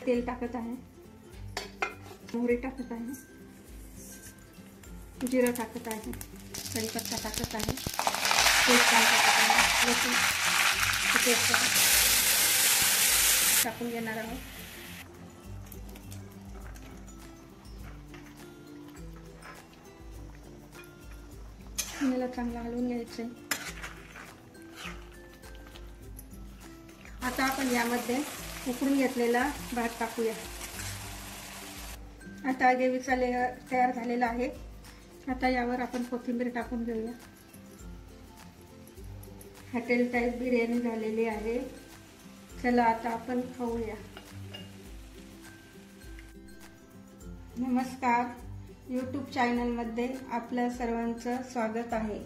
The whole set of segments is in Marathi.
तेल टाकत आहे, मोहरी टाकत आहे, जिरं टाकत आहे, कढीपत्ता टाकत आहे, तेजपान टाकत आहे, लसूण पेस्ट टाकून घेणार आहोत. याला चांगलं हलवून घ्यायचं. आता आपण यामध्ये उकडून घेतलेला भात टाकूया. आता ग्रेव्हीचा लेयर तयार झालेला आहे. आता यावर आपण कोथिंबीर टाकून घेऊया. हॉटेल टाईप बिर्याणी झालेली आहे. चला आता आपण खाऊया. नमस्कार, यूट्यूब चॅनलमध्ये आपल्या सर्वांचं स्वागत आहे.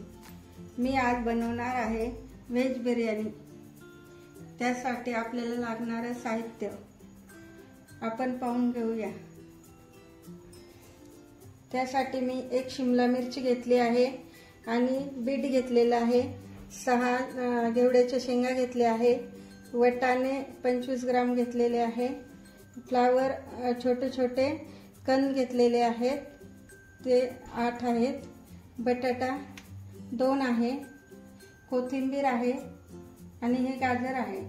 मी आज बनवणार आहे व्हेज बिर्याणी. त्यासाठी आपल्याला लागणारं साहित्य आपण पाहून घेऊया. त्यासाठी मी 1 शिमला मिरची घेतली आहे आणि बीट घेतलेला आहे. 6 घेवड्याच्या शेंगा घेतल्या आहे. वटाणे 25 ग्राम घेतलेले आहे. फ्लावर छोटे छोटे कंद घेतलेले आहेत, ते 8 आहेत. बटाटा 2 आहे. कोथिंबीर आहे आणि हे गाजर आहे.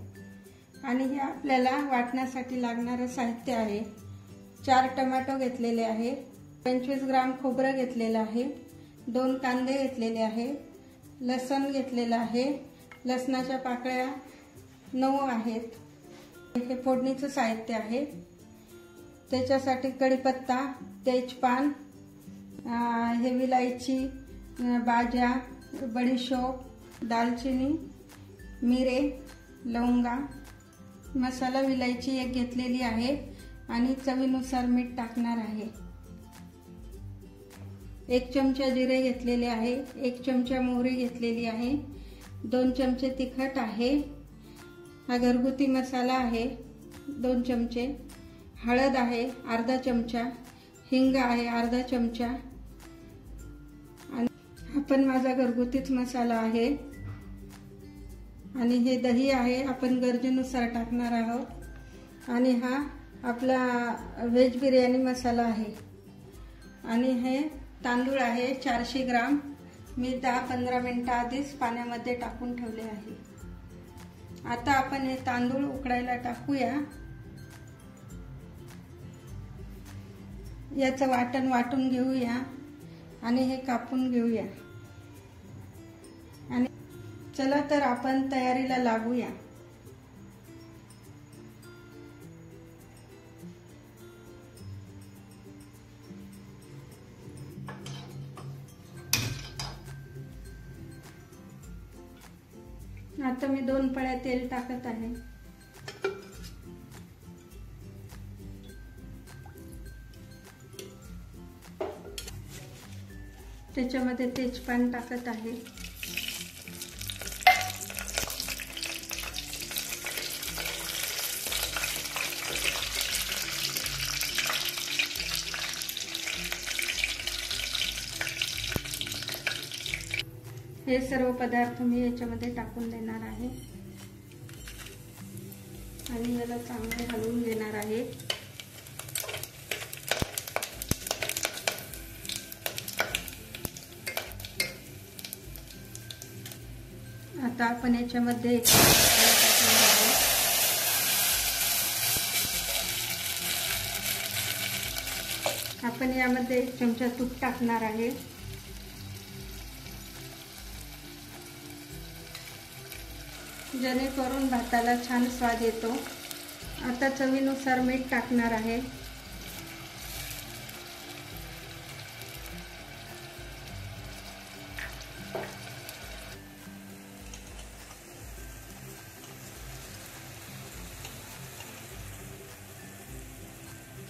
आणि हे आपल्याला वाटण्यासाठी लागणारं साहित्य आहे. 4 टोमॅटो घेतलेले आहे. 25 ग्राम खोबरं घेतलेलं आहे. 2 कांदे घेतलेले आहे. लसूण घेतलेला आहे. लसणाच्या पाकळ्या 9 आहेत. हे फोडणीचं साहित्य आहे. त्याच्यासाठी कढीपत्ता, तेजपान, हे विलायची, बाजा, बडीशोप, दालचिनी, मिरे, लवंगा, मसाला विलायची 1 घेतलेली आहे आणि चवीनुसार मीठ टाकणार आहे. 1 चमचा जिरे घेतलेले आहे. 1 चमचा मोहरी घेतलेली आहे. 2 चमचे तिखट आहे. हा घरगुती मसाला आहे 2 चमचे. हळद आहे अर्धा चमचा. हिंग आहे अर्धा चमचा. आणि आपण माझा घरगुतीच मसाला आहे. आणि हे दही आहे, आपण गरजेनुसार टाकणार आहोत. आणि हा आपला व्हेज बिर्याणी मसाला आहे. आणि हे तांदूळ आहे 400 ग्राम. मी 10-15 मिनिटं आधीच पाण्यामध्ये टाकून ठेवले आहे. आता आपण हे तांदूळ उकडायला टाकूया. याचं वाटण वाटून घेऊया आणि हे कापून घेऊया. आणि चला तर आपण तयारीला लागूया. आता मी 2 पळ्या तेल टाकत आहे. त्याच्यामध्ये तेजपान टाकत आहे. हे सर्व पदार्थ मी याच्यामध्ये टाकून देणार आहे आणि याला चांगले हलवून घेणार आहे. आता आपण याच्यामध्ये आपण यामध्ये 1 चमचा तूप टाकणार आहे. जेणेकरून भाताला छान स्वाद येतो. आता चवीनुसार मीठ टाकणार आहे.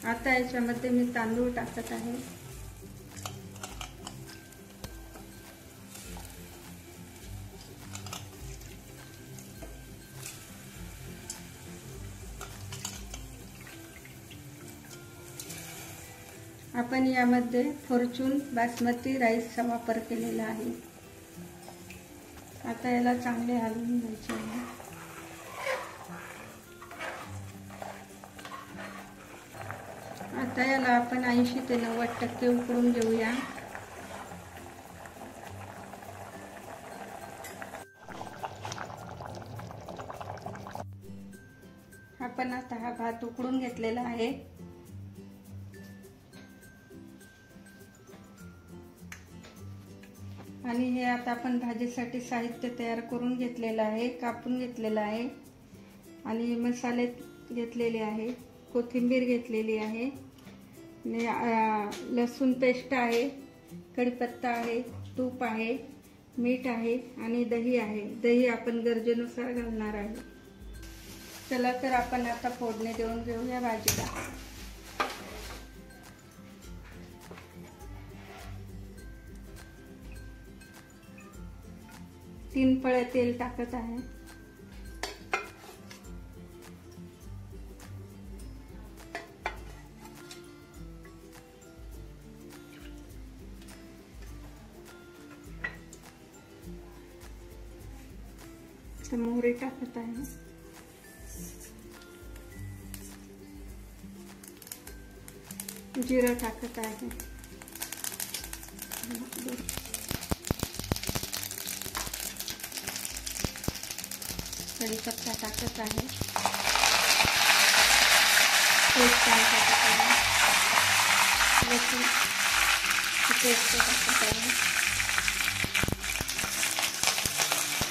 आता याच्यामध्ये मी तांदूळ टाकत आहे. आपण यामध्ये फॉर्च्यून बासमती राईसचा वापर केलेला आहे. आता याला चांगले हलवून घ्यायचे आहे. आता याला आपण 80 ते 90% उकळून घेऊया। आपण आता हा भात उकळून घेतलेला आहे। आणि हे आता आपण भाजीसाठी साहित्य तयार करून घेतलेलं आहे, कापून घेतलेलं आहे आणि मसाले घेतलेले आहे, कोथिंबीर घेतलेली आहे, लसूण पेस्ट आहे, कढीपत्ता आहे, तूप आहे, मीठ आहे आणि दही आहे। दही आपण गरजेनुसार घालणार आहे। चला तर आपण आता फोडणी देऊन घेऊया भाजीला। 3 पळे तेल टाकत आहे। मोहरी टाकत आहे। जिरं टाकत आहे। कढीपत्ता टाकत आहे। टाकत आहे। लसूण पेस्ट टाकत आहे।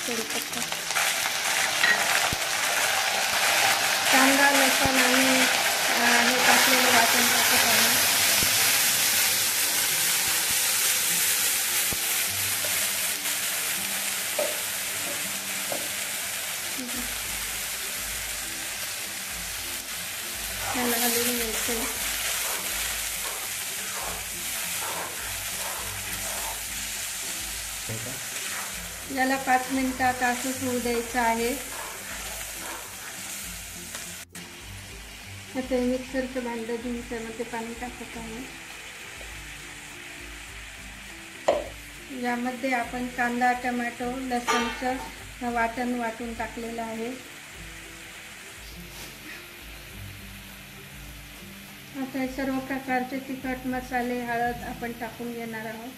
कढीपत्ता, कांदा, लसूण आणि हे टाकलेलं वाटण टाकत आहे। याला घालून घ्यायचं। याला 5 मिनिटात असंच होऊ द्यायचं आहे। आता मिक्सरचं भांडं घेऊन त्यामध्ये पाणी टाकत आहे। यामध्ये आपण कांदा, टोमॅटो, लसूणचं वाटण वाटून टाकलेलं आहे। आता हे सर्व प्रकारचे तिखट मसाले, हळद आपण टाकून घेणार आहोत।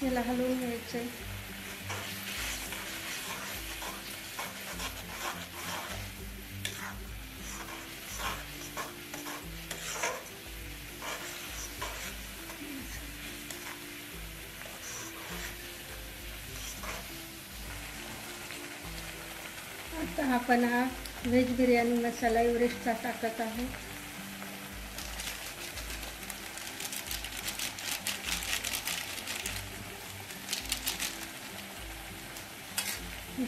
याला हलवून घ्यायचं। आता आपण हा व्हेज बिर्याणी मसाला एव्हरेस्टचा टाकत आहे।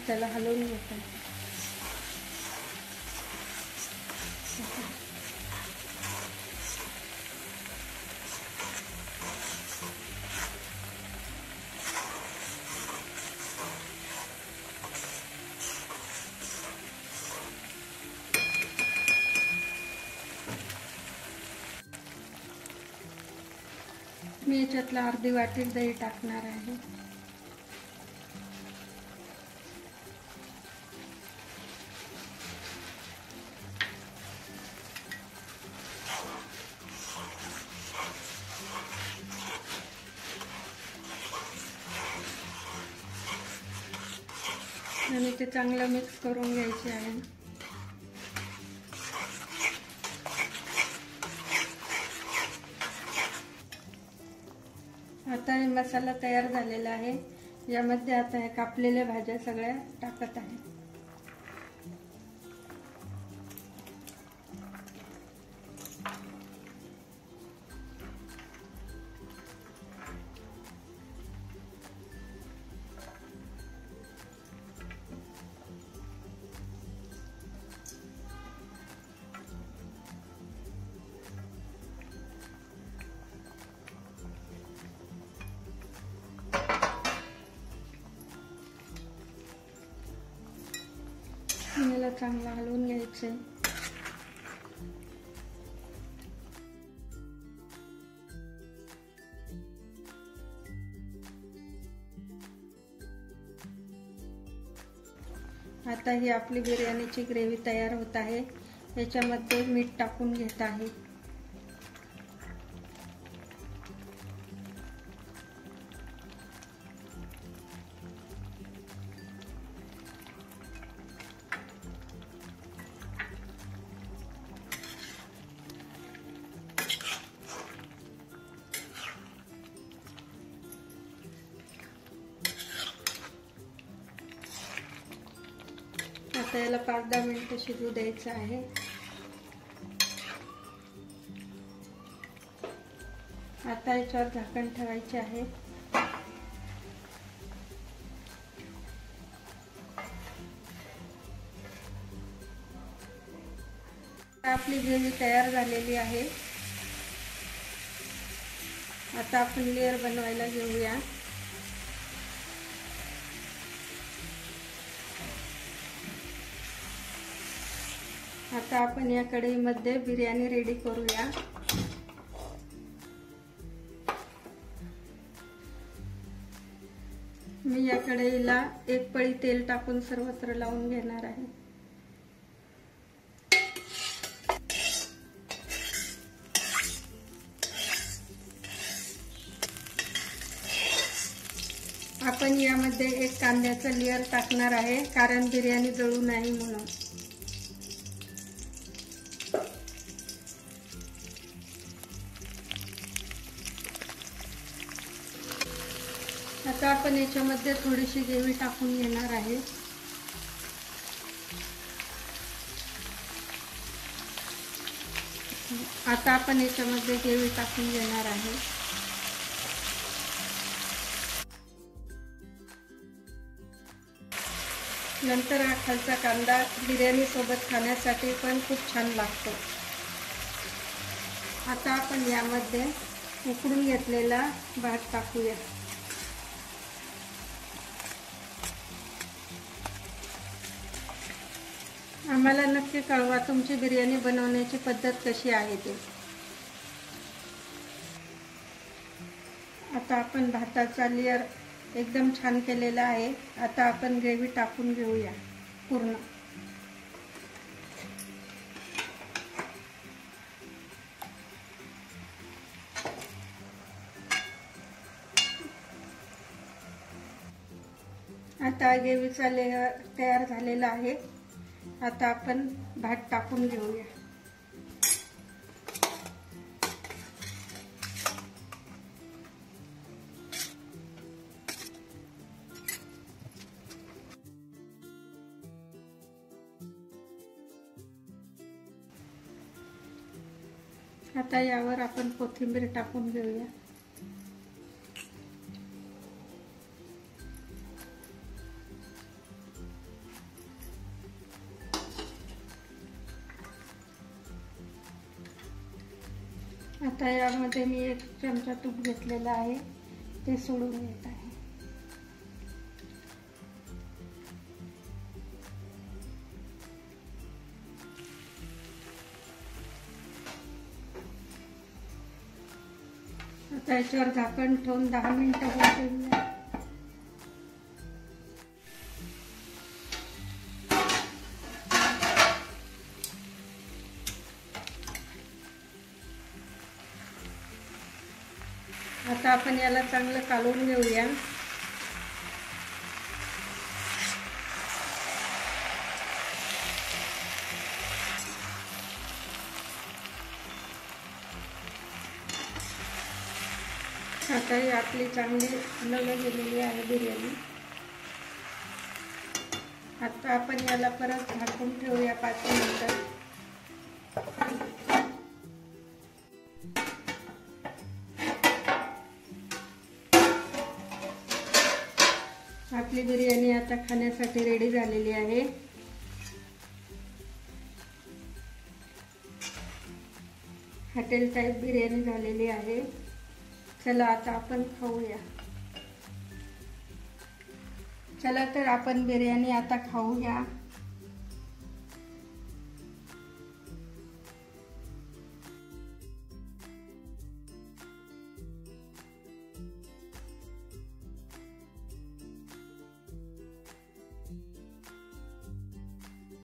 त्याला हलवून घेतो। मी याच्यातला अर्धी वाटी दही टाकणार आहे। आणि ते चांगलं मिक्स करून घ्यायचे आहे। आता हे मसाला तयार झालेला आहे। यामध्ये आता हे कापलेल्या भाज्या सगळ्या टाकत आहे। याला चांगलं हलवून घ्यायचं। आता ही आपली बिर्याणीची ग्रेव्ही तयार होत आहे। याच्यामध्ये मीठ टाकून घेत आहे। आता याला 5-10 मिनिटं शिजू द्यायचं आहे। आता याच्यावर झाकण ठेवायचे आहे। आपली ग्रेव्ही तयार झालेली आहे। आता आपण लेयर बनवायला घेऊया। आता आपण या कढईमध्ये बिर्याणी रेडी करूया। मी या कढईला 1 पळी तेल टाकून सर्वत्र लावून घेणार आहे। आपण यामध्ये 1 कांद्याचा लेयर टाकणार आहे, कारण बिर्याणी जळू नये म्हणून। आता आपण याच्यामध्ये थोडीशी ग्रेव्ही टाकून घेणार आहे। आता आपण याच्यामध्ये ग्रेव्ही टाकून घेणार आहे। नंतर हा खालचा कांदा बिर्याणी सोबत खाण्यासाठी पण खूप छान लागतो। आता आपण यामध्ये उकडून घेतलेला भात टाकूया। आम्हाला नक्की कळवा तुमची बिर्याणी बनवण्याची पद्धत कशी आहे ते। आता आपण भाताचा लेयर एकदम छान केलेला आहे। आता आपण ग्रेव्ही टाकून घेऊया पूर्ण। आता ग्रेव्हीचा लेयर तयार झालेला आहे। आता आपण भात टाकून घेऊया। आता यावर आपण कोथिंबीर टाकून घेऊया। आता यामध्ये मी 1 चमचा तूप घेतलेला आहे, ते सोडून घेत आहे। आता याच्यावर झाकण ठेवून 10 मिनिटं होऊ देऊया। आता आपण याला चांगलं कालवून घेऊया। आता ही आपली चांगली हलवली गेलेली आहे बिर्याणी। आता आपण याला परत झाकून ठेवूया 5 मिनिटं। आपली बिर्याणी आता खाण्यासाठी रेडी झालेली आहे। हॉटेल टाइप बिर्याणी झालेली आहे। चला आता आपण खाऊया। चला तर आपण बिर्याणी आता खाऊया।